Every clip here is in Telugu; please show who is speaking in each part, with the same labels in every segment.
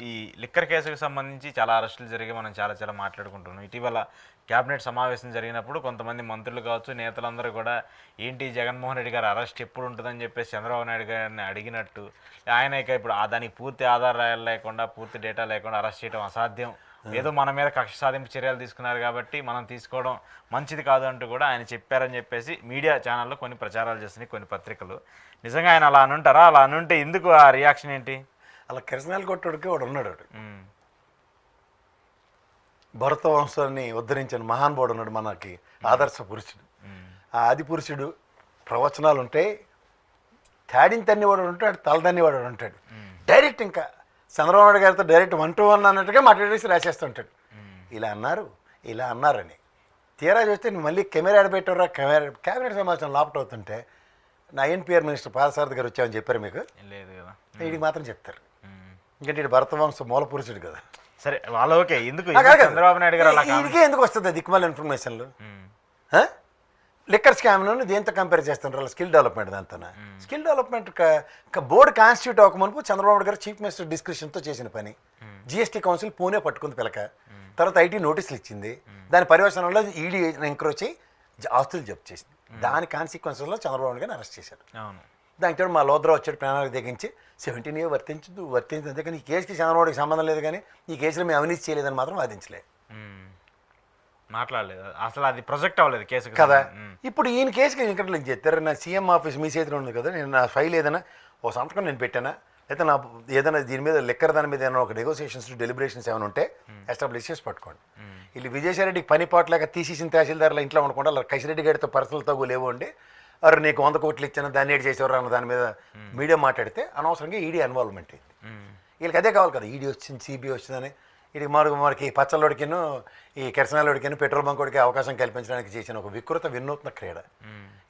Speaker 1: ఈ లిక్కర్ కేసుకు సంబంధించి చాలా అరెస్టులు జరిగి మనం చాలా మాట్లాడుకుంటున్నాం. ఇటీవల క్యాబినెట్ సమావేశం జరిగినప్పుడు కొంతమంది మంత్రులు కావచ్చు, నేతలందరూ కూడా ఏంటి జగన్మోహన్ రెడ్డి గారు అరెస్ట్ ఎప్పుడు ఉంటుందని చెప్పేసి చంద్రబాబు నాయుడు గారిని అడిగినట్టు, ఆయన ఇక ఇప్పుడు దానికి పూర్తి ఆధారాలు లేకుండా, పూర్తి డేటా లేకుండా అరెస్ట్ చేయడం అసాధ్యం, ఏదో మన మీద కక్ష సాధింపు చర్యలు తీసుకున్నారు కాబట్టి మనం తీసుకోవడం మంచిది కాదు అంటూ కూడా ఆయన చెప్పారని చెప్పేసి మీడియా ఛానల్లో కొన్ని ప్రచారాలు చేస్తున్నాయి కొన్ని పత్రికలు. నిజంగా ఆయన అలా అనుంటారా? అలా అనుంటే ఎందుకు ఆ రియాక్షన్ ఏంటి?
Speaker 2: అలా కిరసనాలు కొట్టడికి వాడు ఉన్నాడు. భరత వంశాన్ని ఉద్ధరించిన మహానుభావుడు ఉన్నాడు, మనకి ఆదర్శ పురుషుడు. ఆ ఆది పురుషుడు ప్రవచనాలు ఉంటాయి, తాడిని తన్నివాడు ఉంటాడు, తలదన్నివాడు ఉంటాడు. డైరెక్ట్ ఇంకా చంద్రబాబు నాయుడు గారితో డైరెక్ట్ 1-to-1 అన్నట్టుగా మాట్లాడేసి రాసేస్తుంటాడు. ఇలా అన్నారు, ఇలా అన్నారని. తీరా చూస్తే నువ్వు మళ్ళీ కెమెరా ఆడబెట్టారా, క్యాబినెట్ సమావేశం లాప్ట్ అవుతుంటే నా ఎన్పిఆర్ మినిస్టర్ పాదసారథి గారు వచ్చామని చెప్పారు మీకు?
Speaker 1: లేదు కదా.
Speaker 2: వీడికి మాత్రం చెప్తారు, ఎందుకంటే ఇటు భరత వంశ మూల పురుషుడు కదా.
Speaker 1: సరే వాళ్ళు ఓకే, ఎందుకు చంద్రబాబు నాయుడు గారు
Speaker 2: వీడికే ఎందుకు వస్తుంది దిక్కుమాల ఇన్ఫర్మేషన్లు? లిక్కర్ స్కామ్ను దేంతో కంపేర్ చేస్తుంటారు? స్కిల్ డెవలప్మెంట్ దాంతో. స్కిల్ డెవలప్మెంట్ బోర్డు కాన్స్టిట్యూట్ అవ్వకమునుపు చంద్రబాబు గారు చీఫ్ మినిస్టర్ డిస్క్రిప్షన్తో చేసిన పని. జిఎస్టీ కౌన్సిల్ పూణే పట్టుకుంది పిలక, తర్వాత ఐటీ నోటీసులు ఇచ్చింది, దాని పర్యవేక్షణలో ఈడీ ఎంక్రోచ్ అయ్యి ఆస్తులు జప్తు చేసింది. దాని కాన్సిక్వెన్సెస్లో చంద్రబాబు గారిని అరెస్ట్ చేశారు. దానికి మా లోద్రా వచ్చాడు ప్రణాళిక తెగించి 17 years వర్తించదు అంతే, కానీ ఈ కేసుకి చంద్రబాబుకి సంబంధం లేదు, కానీ ఈ కేసులో మేము అవినీతి చేయలేదని మాత్రం వాదించలేదు,
Speaker 1: మాట్లాడలేదు, అసలు అది ప్రొజెక్ట్ అవ్వలేదు కేసు
Speaker 2: కదా. ఇప్పుడు ఈయన కేసుకి ఇక్కడ లింక్ చేస్తారు. నా సీఎం ఆఫీస్ మీ చేతిలో ఉంది కదా, నేను నా ఫైల్ ఏదైనా ఓ సంతకం నేను పెట్టానా, అయితే నా ఏదైనా దీని మీద లెక్కర్ దాని మీద ఏమైనా ఒక నెగోసియేషన్స్ డెలిబరేషన్స్ ఏమైనా ఉంటే ఎస్టాబ్లిష్ చేసి పట్టుకోండి. వీళ్ళు విజయసాయిరెడ్డికి పని పాటలేక తీసేసిన తహసీల్దారుల ఇంట్లో ఉండకుండా అలా కసిరెడ్డి గారితో పర్సనల్ తగ్గు లేవు అండి, అరే నీకు 100 కోట్లు ఇచ్చాను దాన్ని ఏడు చేసేవారు అన్న దాని మీద మీడియా మాట్లాడితే అనవసరంగా ఈడీ ఇన్వాల్వ్మెంట్ అయింది. వీళ్ళకి అదే కావాలి కదా, ఈడీ వచ్చింది, సిబిఐ వచ్చిందని. ఇది మనకి పచ్చళ్ళోడికిను ఈ కిరసనాలోడికిను పెట్రోల్ బంకోడికి అవకాశం కల్పించడానికి చేసిన ఒక వినూత్న క్రీడ.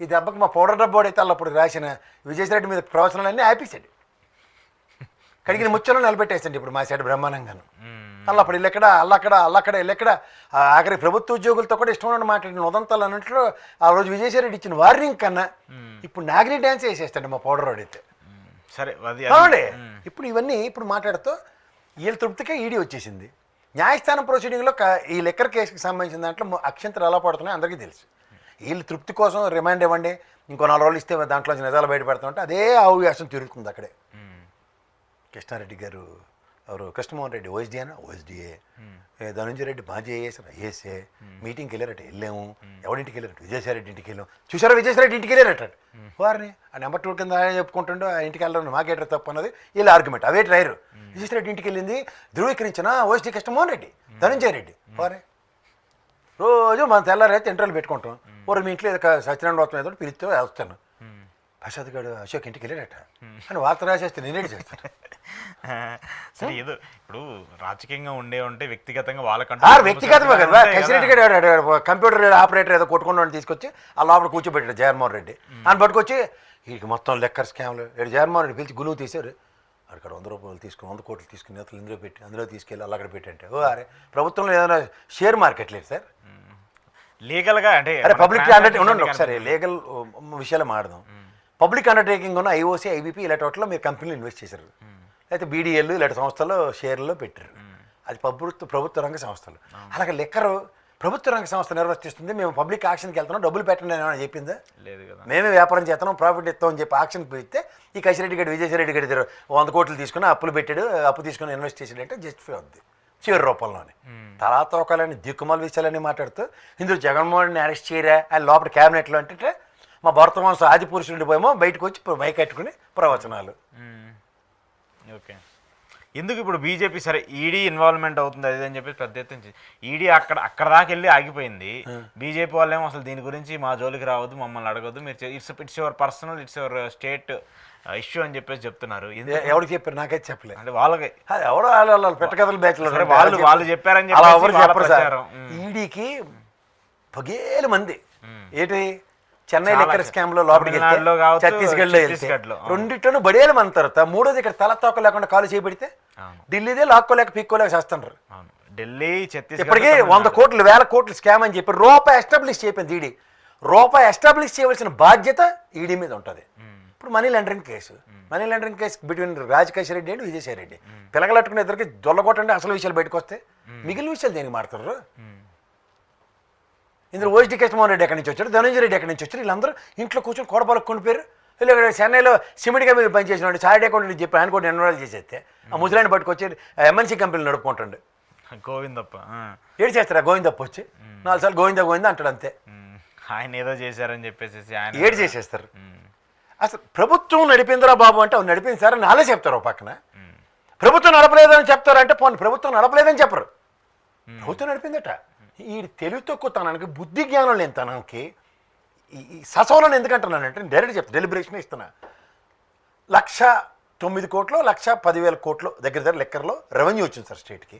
Speaker 2: ఈ దెబ్బకి మా పౌడర్ డబ్బాడైతే అప్పుడు రాసిన విజయసాయిరెడ్డి మీద ప్రవచనాలన్నీ ఆపేశాడు, కడిగిన ముచ్చలో నిలబెట్టేసండి. ఇప్పుడు మా సైడ్ బ్రహ్మాండంగాను అప్పుడు అల్లక్కడ ఇల్లెక్కడ ఆఖరి ప్రభుత్వ ఉద్యోగులతో కూడా ఇష్టం ఉన్న మాట్లాడిన ఉదంతాలు అన్నట్లు ఆ రోజు విజయసాయిరెడ్డి ఇచ్చిన వార్నింగ్ కన్నా ఇప్పుడు నాగిని డ్యాన్స్ వేసేస్తాడు మా పౌడర్ రోడ్ అయితే.
Speaker 1: సరే
Speaker 2: అవునండి. ఇప్పుడు ఇవన్నీ ఇప్పుడు మాట్లాడుతూ వీళ్ళ తృప్తికే ఈడీ వచ్చేసింది. న్యాయస్థానం ప్రొసీడింగ్లో ఈ లిక్కర్ కేసుకి సంబంధించిన దాంట్లో అక్షంతలు ఎలా పడుతున్నాయో అందరికీ తెలుసు. వీళ్ళు తృప్తి కోసం రిమాండ్ ఇవ్వండి, ఇంకో 4 రోజులు ఇస్తే దాంట్లో నిజాలు బయటపెడతామంటే అదే ఆవేశం తిరుగుతుంది అక్కడే. కృష్ణారెడ్డి గారు ఎవరు, కృష్ణమోహన్ రెడ్డి ఓఎస్డిఏ, ధనంజయ రెడ్డి మాజీ ఐఏఎస్ఏ మీటింగ్కి వెళ్ళారట, వెళ్ళాము. ఎవరింటికి వెళ్ళారట? విజయసాయిరెడ్డి ఇంటికి వెళ్ళాము. చూసారా విజయసాయిరెడ్డి ఇంటికి వెళ్ళారట, వారిని ఆ నెంబర్ 2 కింద చెప్పుకుంటుండో ఆ ఇంటికి వెళ్ళడం మాకేటర్ తప్పు అన్నది వీళ్ళ ఆర్గ్యుమెంట్. అవే ట్రైరు విజయసాయిరెడ్డి ఇంటికి వెళ్ళింది ధృవీకరించిన ఓఎస్డి కృష్ణమోహన్ రెడ్డి, ధనంజయ రెడ్డి. వారే రోజు మనం తెల్లారైతే ఇంటర్వ్యూలు పెట్టుకుంటాం. ఓరు మీ ఇంట్లో సత్యనారాయణ వ్రతం ఏదో పిలిస్తే వస్తాను, ప్రసాద్ గారు అశోక్ ఇంటికి వెళ్ళాడట అని వార్త రాసేస్తే నేనేది చేస్తాను.
Speaker 1: సరే ఏదో ఇప్పుడు రాజకీయంగా ఉంటే వ్యక్తిగతంగా వాళ్ళకంటే
Speaker 2: వ్యక్తిగతంగా కదా. కసిరెడ్డి గారు కంప్యూటర్ ఆపరేటర్ ఏదో కొట్టుకున్నాడు తీసుకొచ్చి ఆ లోపల కూర్చోబెట్టాడు జగన్మోహన్ రెడ్డి అని పట్టుకొచ్చి వీడికి మొత్తం లెక్కర్ స్కామ్లు జగన్మోహన్ రెడ్డి పిలిచి గులువు తీశారు. అక్కడ 100 రూపాయలు తీసుకుని 100 కోట్లు తీసుకుని నేతలు ఇందులో పెట్టి అందులో తీసుకెళ్ళి అలా అక్కడ పెట్టంటే అరే ప్రభుత్వంలో ఏదైనా షేర్ మార్కెట్ లేదు సార్,
Speaker 1: లీగల్గా అంటే
Speaker 2: అరే పబ్లిక్ అండర్టేకింగ్ ఉండండి ఒకసారి లీగల్ విషయాలు మాడదాం. పబ్లిక్ అండర్టేకింగ్ ఉన్న ఐఓసీ ఐబీపీ ఇలాంటి వాటిలో మీరు కంపెనీలు ఇన్వెస్ట్ చేశారు, లేకపోతే బీడీఎల్ ఇలాంటి సంస్థలు షేర్లలో పెట్టారు, అది ప్రభుత్వ రంగ సంస్థలు. అలాగే లెక్కరు ప్రభుత్వ రంగ సంస్థ నిర్వర్తిస్తుంది, మేము పబ్లిక్ ఆక్షన్కి వెళ్తున్నాం డబ్బులు పెట్టండి అని ఏమైనా చెప్పిందా? లేదు కదా. మేమే వ్యాపారం చేస్తున్నాం ప్రాఫిట్ ఇస్తామని చెప్పి ఆక్షన్కి పెడితే ఈ కసిరెడ్డి గడి విజయసాయిరెడ్డి గడి 100 కోట్లు తీసుకుని అప్పులు పెట్టాడు, అప్పు తీసుకుని ఇన్వెస్ట్ చేసాడంటే జస్టిఫై అవుద్ది చివరి రూపంలోనే. తర్వాత ఒకళ్ళని దిక్కుమాల విషయాలన్నీ మాట్లాడుతూ ఇందులో జగన్మోహన్ని అరెస్ట్ చేయరా అని లోపల క్యాబినెట్లో అంటే మా భరత వంశ ఆది పురుషుడి పోయేమో బయటకు వచ్చి బైక్ కట్టుకుని ప్రవచనాలు.
Speaker 1: ఓకే, ఎందుకు ఇప్పుడు బీజేపీ సరే ఈడీ ఇన్వాల్వ్మెంట్ అవుతుంది అది అని చెప్పి పెద్ద ఎత్తున ఈడీ అక్కడ దాకా వెళ్ళి ఆగిపోయింది. బీజేపీ వాళ్ళేమో అసలు దీని గురించి మా జోలికి రావద్దు, మమ్మల్ని అడగద్దు, మీరు it's your personal, it's your state issue అని చెప్పేసి చెప్తున్నారు.
Speaker 2: ఎవరికి చెప్పారు? నాకైతే చెప్పలేదు.
Speaker 1: అంటే వాళ్ళకి
Speaker 2: ఎవరో వాళ్ళు పెట్టకథలు బ్యాచ్లు
Speaker 1: వాళ్ళు చెప్పారని చెప్పారు.
Speaker 2: ఈడీకి పగేలు మంది ఏంటి చెన్నై లెక్కర్ స్కామ్ లో లోపలికి ఛత్తీస్గఢ్లో రెండిట్లోనూ బడేలు మంతారు. మూడోది ఇక్కడ తల తోక లేకుండా కాలు చేయబడితే ఢిల్లీదే లాక్కోలేక పీక్కోలేక చేస్తున్నారు.
Speaker 1: ఢిల్లీ
Speaker 2: ఇప్పటికీ 100 కోట్లు 1000 కోట్లు స్కామ్ అని చెప్పి రూపాయి ఎస్టాబ్లిష్ చేయింది ఈడీ. రూపాయి ఎస్టాబ్లిష్ చేయవలసిన బాధ్యత ఈడీ మీద ఉంటుంది. ఇప్పుడు money laundering case between Rajakeshwara Reddy and Vijayasai Reddy పిలగలట్టుకునే ఇద్దరికి దొల్లగొట్టండి అసలు విషయాలు బయటకు వస్తే మిగిలిన విషయాలు దేనికి మాడతారు. ఇందులో ఓజీ కృష్ణమోహన్ రెడ్డి ఎక్కడి నుంచి వచ్చారు, ధనంజయ రెడ్డి ఎక్కడి నుంచి వచ్చారు, వీళ్ళందరూ ఇంట్లో కూర్చొని కోడపాలకు కొనిపోయారు. ఇలా చెన్నైలో సిమెంట్గా మీరు పనిచేసినాడు చార్ట్ అకౌంట్ చెప్పి ఆయన కూడా ఎన్రోల్ చేసేస్తే ఆ ముసలాయన పట్టుకొచ్చి ఎంఎన్సీ కంపెనీలు నడుపుకుంటాడు.
Speaker 1: గోవిందప్ప
Speaker 2: ఏడు చేస్తారా గోవిందప్ప వచ్చి 4 సార్లు గోవిందా అంటాడు అంతే.
Speaker 1: ఆయన ఏదో చేశారని చెప్పేసి ఆయన
Speaker 2: ఏడు చేసేస్తారు. అసలు ప్రభుత్వం నడిపిందిరా బాబు అంటే అవును నడిపింది సార్ అని అలా చెప్తారు. ఒక పక్కన ప్రభుత్వం నడపలేదని చెప్తారంటే పోనీ ప్రభుత్వం నడపలేదని చెప్పరు, ప్రభుత్వం నడిపిందట. ఈ తెలివి తక్కువతనానికి బుద్ధి జ్ఞానం లేని తనానికి ఈ ససోలను ఎందుకంటున్నానంటే నేను డైరెక్ట్ చెప్తాను, డెలిబరేషన్ ఇస్తున్నా. 1,09,00,00,000 1,10,000 కోట్లు దగ్గర లెక్కర్లో రెవెన్యూ వచ్చింది సార్ స్టేట్కి.